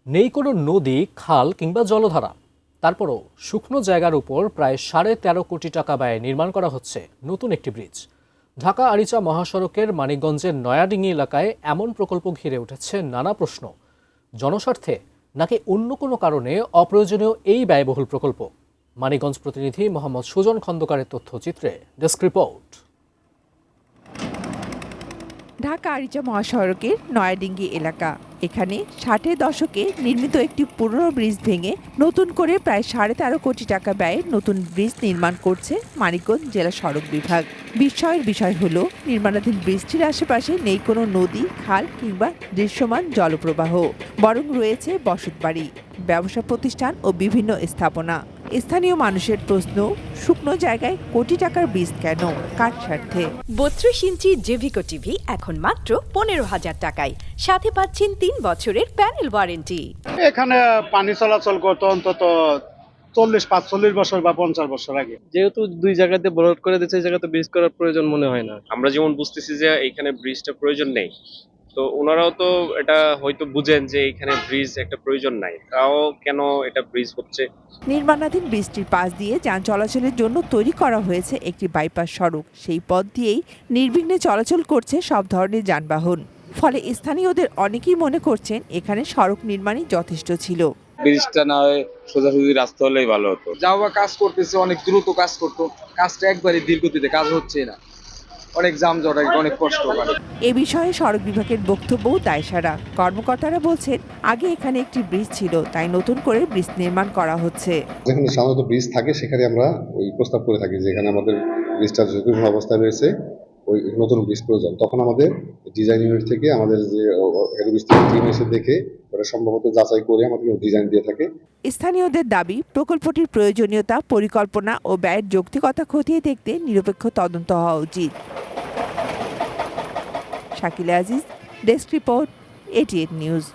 নেই কোনো নদী, খাল কিংবা জলধারা। তারপরও শুকনো জায়গার উপর প্রায় 13.5 কোটি টাকা ব্যয়ে নির্মাণ করা হচ্ছে নতুন একটি ব্রিজ। ঢাকা আরিচা মহাসড়কের মানিকগঞ্জের নয়াডিঙ্গি এলাকায় এমন প্রকল্প ঘিরে উঠেছে নানা প্রশ্ন। জনস্বার্থে নাকি অন্য কোনো কারণে অপ্রয়োজনীয় এই ব্যয়বহুল প্রকল্প? মানিকগঞ্জ প্রতিনিধি মোহাম্মদ সুজন খন্দকারের তথ্যচিত্রে ডেস্ক রিপোর্ট। ঢাকা আরিচা মহাসড়কের নয়াডিঙ্গি এলাকা। এখানে 60-এর দশকে নির্মিত একটি পুরনো ব্রিজ ভেঙে নতুন করে প্রায় 13.5 কোটি টাকা ব্যয়ে নতুন ব্রিজ নির্মাণ করছে মানিকগঞ্জ জেলা সড়ক বিভাগ। বিস্ময়ের বিষয় হলো নির্মাণাধীন ব্রিজটির আশেপাশে নেই কোনো নদী, খাল কিংবা দৃশ্যমান জলপ্রবাহ, বরং রয়েছে বসতবাড়ি, ব্যবসা প্রতিষ্ঠান ও বিভিন্ন স্থাপনা। স্থানীয় মানুষের প্রশ্ন, শুকনো জায়গায় কোটি টাকার ব্রিজ কেন, কার স্বার্থে? 32 ইঞ্চি জেভিকো টিভি এখন মাত্র 15,000 টাকায়, সাথে পাচ্ছেন 3 বছরের প্যানেল ওয়ারেন্টি। এখানে পানি চলাচল করতো অন্তত 45 বছর বা 50 বছর আগে। যেহেতু দুই জায়গাতে ব্লক করে দিচ্ছে, এই জায়গাতে ব্রিজ করার প্রয়োজন মনে হয় না। আমরা যেমন বুঝতেছি যে এখানে ব্রিজটা প্রয়োজন নেই, তো ওনারাও তো এটা হয়তো বুঝেন যে এখানে ব্রিজ একটা প্রয়োজন নাই, তাও কেন এটা ব্রিজ হচ্ছে। নির্মাণাধীন ব্রিজটির পাশ দিয়ে যান চলাচলের জন্য তৈরি করা হয়েছে একটি বাইপাস সড়ক। সেই পথ দিয়েই নির্বিঘ্নে চলাচল করছে সব ধরনের যানবাহন। ফলে স্থানীয়দের অনেকেই মনে করছেন এখানে সড়ক নির্মাণই যথেষ্ট ছিল। ব্রিজটা না হয় সোজাসুজি রাস্তা হলেই ভালো হতো। যাওয়া কাজ করতেছে, অনেক দ্রুত কাজ করতো, কাজটা একবারে ধীরগতিতে কাজ হচ্ছে না, অনেক যানজট, অনেক কষ্ট করে। এ বিষয়ে সড়ক বিভাগের বক্তব্যও দায়সারা। কর্মকর্তারা বলছেন আগে এখানে একটি ব্রিজ ছিল, তাই নতুন করে ব্রিজ নির্মাণ করা হচ্ছে। যেখানে সাধারণত ব্রিজ থাকে সেখানে আমরা ওই প্রস্তাব করে থাকি যে এখানে আমাদের ব্রিজটা ঝুঁকিপূর্ণ অবস্থায় রয়েছে, ওই নতুন ব্রিজ প্রয়োজন। তখন আমাদের ডিজাইন ইউনিট থেকে আমাদের যে হেড ব্রিজ টিম এসে দেখে ওটা সম্ভবত যাচাই করে আমাদের ডিজাইন দিয়ে থাকে। স্থানীয়দের দাবি, প্রকল্পটির প্রয়োজনীয়তা, পরিকল্পনা ও ব্যয়ের যৌক্তিকতা খতিয়ে দেখতে নিরপেক্ষ তদন্ত হওয়া উচিত। Shakila Aziz, desk report, 88 news.